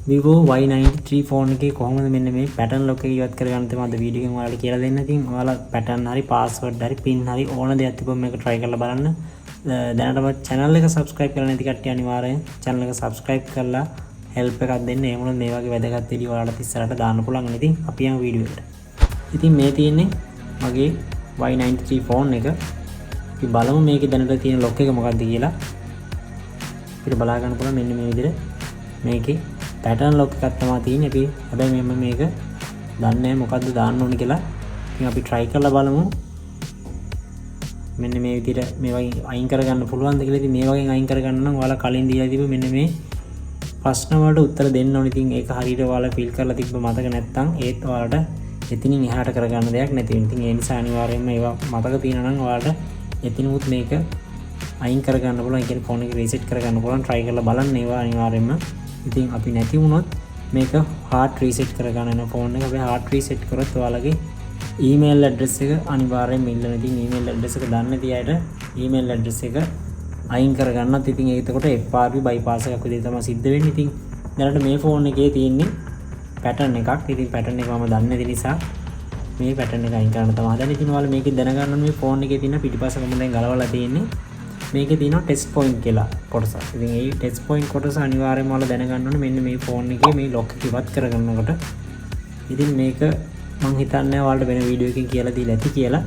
Vivo Y93 phone එකේ කොහොමද මෙන්න මේ පැටර්න් ලොක් එක ඉවත් කරගන්න තමයි අද වීඩියෝ එකෙන් ඔයාලට කියලා දෙන්න. ඉතින් ඔයාලා පැටර්න් හරි පාස්වර්ඩ් හරි පින් හරි ඕන දෙයක් තිබ්බම මේක try කරලා බලන්න. දැනටමත් channel එක subscribe කරලා නැති කට්ටිය අනිවාර්යෙන් channel එක subscribe කරලා help එකක් දෙන්න. ඒ මොනොත් මේ වගේ වැදගත් වීඩියෝ ඔයාලට ඉස්සරහට දාන්න පුළුවන්. ඉතින් අපි යමු වීඩියෝ එකට. ඉතින් මේ තියෙන්නේ මගේ Y93 ෆෝන් එක. අපි බලමු මේකේ දැනට තියෙන ලොක් එක මොකක්ද කියලා. අපිට බලා ගන්න පුළුවන් මෙන්න මේ විදිහට මේකේ පැටර්න් ලොක් එකක් තමයි තියෙන්නේ. අපි හැබැයි මම මේක දන්නේ නැහැ මොකද්ද දාන්න ඕනේ කියලා. ඉතින් අපි try කරලා බලමු. මෙන්න මේ විදිහට මේ වගේ අයින් කරගන්න පුළුවන්ද කියලා. ඉතින් මේ වගේ අයින් කරගන්න නම් ඔයාලා කලින් දීලා තිබ්බ මෙන්න මේ ප්‍රශ්න වලට උත්තර දෙන්න ඕනේ. ඉතින් ඒක හරියට ඔයාලා ෆිල් කරලා තිබ්බ මතක නැත්නම් ඒත් ඔයාලට එතනින් එහාට කරගන්න දෙයක් නැති වෙනවා. ඉතින් ඒ නිසා අනිවාර්යයෙන්ම ඒවා මතක තියෙනවා නම් ඔයාලට එතනමුත් මේක අයින් කරගන්න පුළුවන්. ඒ කියන්නේ ෆෝන් එක රීසෙට් කරගන්න පුළුවන්. try කරලා බලන්න ඒවා අනිවාර්යයෙන්ම. ඉතින් අපි නැති වුණොත් මේක hard reset කරගන්න යන ෆෝන් එක. අපි hard reset කරොත් ඔයාලගේ email address එක අනිවාර්යයෙන්ම ඉල්ලන. ඉතින් email address එක දන්නේ නැති අයට email address එක අයින් කරගන්නත් ඉතින් ඒකට FRP bypass එකක් විදිහට තමයි සිද්ධ වෙන්නේ. ඉතින් දැනට මේ ෆෝන් එකේ තියෙන්නේ pattern එකක්. ඉතින් pattern එක මම දන්නේ නැති නිසා මේ pattern එක අයින් කරන්න තමයි හදන්නේ. ඉතින් ඔයාලා මේකේ දැනගන්න ඕනේ මේ ෆෝන් එකේ තියෙන පිටිපස්ස කොහොමද ගලවලා තියෙන්නේ. මේකේ තියෙනවා ටෙස්ට් පොයින්ට් කියලා කොටස. ඉතින් මේ ටෙස්ට් පොයින්ට් කොටස අනිවාර්යයෙන්ම ඔයාලා දැනගන්න ඕනේ මෙන්න මේ ෆෝන් එකේ මේ ලොක් එක ඉවත් කරගන්නකොට. ඉතින් මේක මම හිතන්නේ ඔයාලට වෙන වීඩියෝ එකකින් කියලා දීලා ඇති කියලා.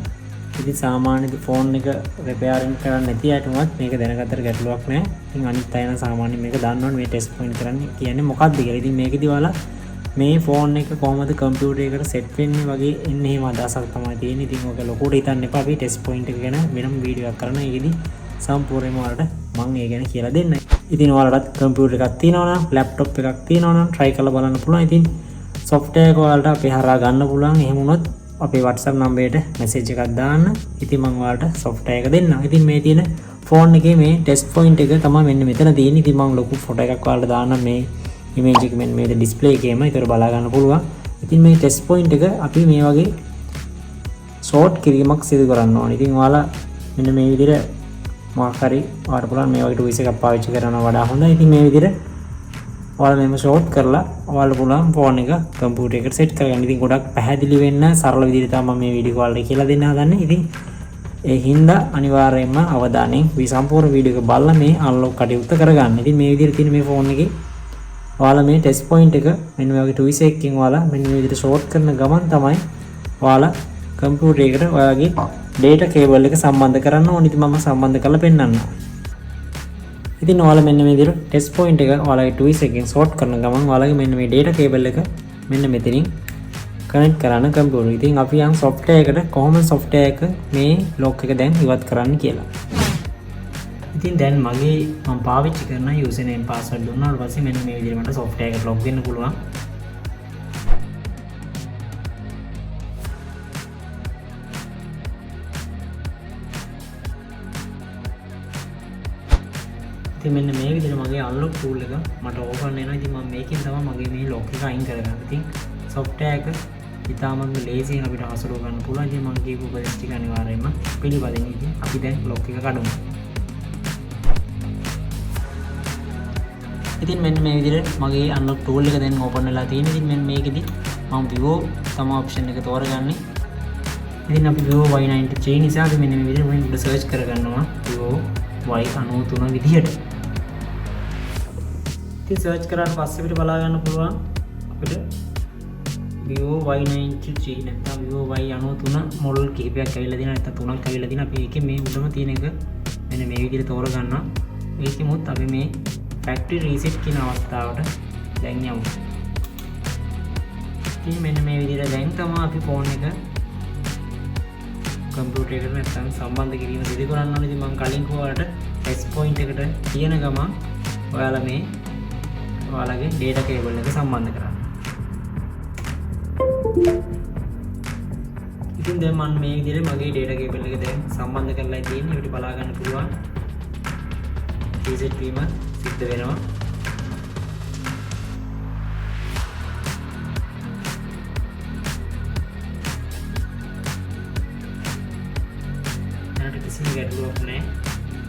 ඉතින් සාමාන්‍ය ෆෝන් එක රිපෙයාරින් කරන්න නැති අයටමත් මේක දැනගත්තට ගැටලුවක් නැහැ. ඉතින් අනිත් අය නම් සාමාන්‍යයෙන් මේක දන්න ඕනේ මේ ටෙස්ට් පොයින්ට් කරන්නේ කියන්නේ මොකක්ද කියලා. ඉතින් මේකදී ඔයාලා මේ ෆෝන් එක කොහොමද කම්පියුටර් එකට සෙට් වෙන්නේ වගේ එන්න එහෙම අදහසක් තමයි තියෙන්නේ. ඉතින් ඔක ලොකුට හිතන්න එපා. අපි ටෙස්ට් පොයින්ට් එක ගැන වෙනම වීඩියෝ එකක් කරනවා. ඒකෙදි සම්පූර්ණයෙන්ම ඔයාලට මම ඒ ගැන කියලා දෙන්නයි. ඉතින් ඔයාලට කම්පියුටර් එකක් තියෙනවා නම් ලැප්ටොප් එකක් තියෙනවා නම් try කරලා බලන්න පුළුවන්. ඉතින් software එක ඔයාලට අපේ හරහා ගන්න පුළුවන්. එහෙම වුණොත් අපේ WhatsApp නම්බරයට message එකක් දාන්න. ඉතින් මම ඔයාලට software එක දෙන්නම්. ඉතින් මේ තියෙන ෆෝන් එකේ මේ test point එක තමයි මෙන්න මෙතන තියෙන්නේ. ඉතින් මම ලොකු ෆොටෝ එකක් ඔයාලට දාන්නම් මේ image එක මෙන්න මේ display එකේම. ඒතර බලා ගන්න පුළුවන්. ඉතින් මේ test point එක අපි මේ වගේ short කිරීමක් සිදු කරන්න ඕනේ. ඉතින් ඔයාලා මෙන්න මේ විදිහට මොකක් හරි ඔයාලට පුළුවන් මේ වගේ tools එකක් පාවිච්චි කරනවා වඩා හොඳයි. ඉතින් මේ විදිහට ඔයාලා මේව short කරලා ඔයාලට පුළුවන් ෆෝන් එක කම්පියුටර් එකට සෙට් කරගන්න. ඉතින් ගොඩක් පැහැදිලි වෙන්න සරල විදිහට තමයි මම මේ වීඩියෝ ඔයාලට කියලා දෙන්න හදන්නේ. ඉතින් ඒ හින්දා අනිවාර්යයෙන්ම අවධානයෙන් මේ සම්පූර්ණ වීඩියෝ එක බලලා මේ අන්ලොක් කටයුත්ත කරගන්න. ඉතින් මේ විදිහට තියෙන මේ ෆෝන් එකේ ඔයාලා මේ ටෙස්ට් පොයින්ට් එක මෙන්න මේ වගේ tools එකකින් ඔයාලා මෙන්න මේ විදිහට short කරන ගමන් තමයි ඔයාලා කම්පියුටර් එකට ඔයාගේ data cable එක සම්බන්ධ කරන්න ඕනේ. ඉතින් මම සම්බන්ධ කරලා පෙන්නන්නම්. ඉතින් ඔයාලා මෙන්න මේ විදිහට ටෙස්ට් පොයින්ට් එක ඔයාලගේ tools එකෙන් short කරන ගමන් ඔයාලගේ මෙන්න මේ data cable එක මෙන්න මෙතනින් කනෙක්ට් කරන්න කම්පියුටර්. ඉතින් අපි යන් software එකට කොහොමද software එක මේ lock එක දැන් ඉවත් කරන්න කියලා. ඉතින් දැන් මගේ මම පාවිච්චි කරන user name password දුන්නාට පස්සේ මෙන්න මේ විදිහට මට software එකට log වෙන්න පුළුවන්. ඉතින් මෙන්න මේ විදිහට මගේ unlock tool එක මට open වෙනවා. ඉතින් මම මේකෙන් තමයි මගේ මේ lock එක අයින් කරගන්නේ. ඉතින් software එක ඉතාමත් ලේසියෙන් අපිට හසුරුව ගන්න පුළුවන්. ඉතින් මම කියපු උපදෙස් ටික අනිවාර්යයෙන්ම පිළිපදින්න. ඉතින් අපි දැන් lock එක කඩමු. ඉතින් මෙන්න මේ විදිහට මගේ unlock tool එක දැන් open වෙලා තියෙනවා. ඉතින් මෙන්න මේකෙදි මම Vivo තමයි option එක තෝරගන්නේ. ඉතින් අපි Vivo Y93 නිසා අපි මෙන්න මේ විදිහට මෙන්න search කරගන්නවා Vivo Y93 විදිහට. ඉතින් search කරාට පස්සේ අපිට බලා ගන්න පුළුවන් අපිට Vivo Y93 නැත්නම් Vivo Y93 මොඩල් කිහිපයක් ඇවිල්ලා තියෙනවා. නැත්නම් තුනක් ඇවිල්ලා තියෙනවා. අපි ඒකේ මේ උඩම තියෙන එක මෙන්න මේ විදිහට තෝරගන්නවා. ඒකෙමුත් අපි මේ factory reset කියන අවස්ථාවට දැන් යමු. ඉතින් මෙන්න මේ විදිහට දැන් තමයි අපි ෆෝන් එක කම්පියුටර් එකට නැත්නම් සම්බන්ධ කිරීම සිදු කරන්න ඕනේ. ඉතින් මම කලින් කිව්වාට ටෙස්ට් පොයින්ට් එකට තියෙන ගමන් ඔයාලා මේ ඔයාලගේ data cable එක සම්බන්ධ කරන්න. ඉතින් දැන් මම මේ විදිහට මගේ data cable එක දැන් සම්බන්ධ කරලා තියෙන්නේ. අපිට බලා ගන්න පුළුවන් reset වීම සිද්ධ වෙනවා. දැනට කිසිම ගැටලුවක් නැහැ.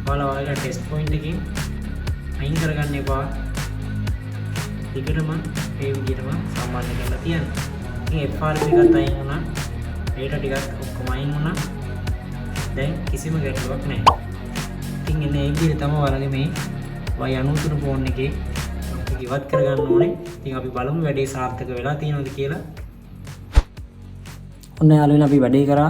ඔයාලා ඔයාලගේ ටෙස්ට් පොයින්ට් එකකින් අයින් කරගන්න එපා. දිගටම මේ විදිහටම සම්බන්ධ කරලා තියන්න. ඉතින් FRP එකත් අයින් වුණා. data ටිකත් ඔක්කොම අයින් වුණා. දැන් කිසිම ගැටලුවක් නැහැ. ඉතින් එන්න ඒ විදිහට තමයි ඔයාලගේ මේ Y93 ෆෝන් එකේ අපි ඉවත් කරගන්න ඕනේ. ඉතින් අපි බලමු වැඩේ සාර්ථක වෙලා තියෙනවද කියලා. ඔන්න යාළුවනේ අපි වැඩේ කරා.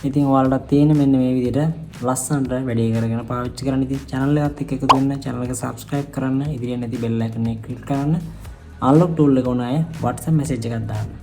ඉතින් ඔයාලට තියෙන මෙන්න මේ විදිහට ලස්සනට වැඩේ කරගෙන පාවිච්චි කරන්න. ඉතින් channel එකත් එක්ක එකතු වෙන්න, channel එක subscribe කරන්න, ඉදිරියෙන් නැති bell icon එක click කරන්න. unlock tool එක උනාය WhatsApp message එකක් දාන්න.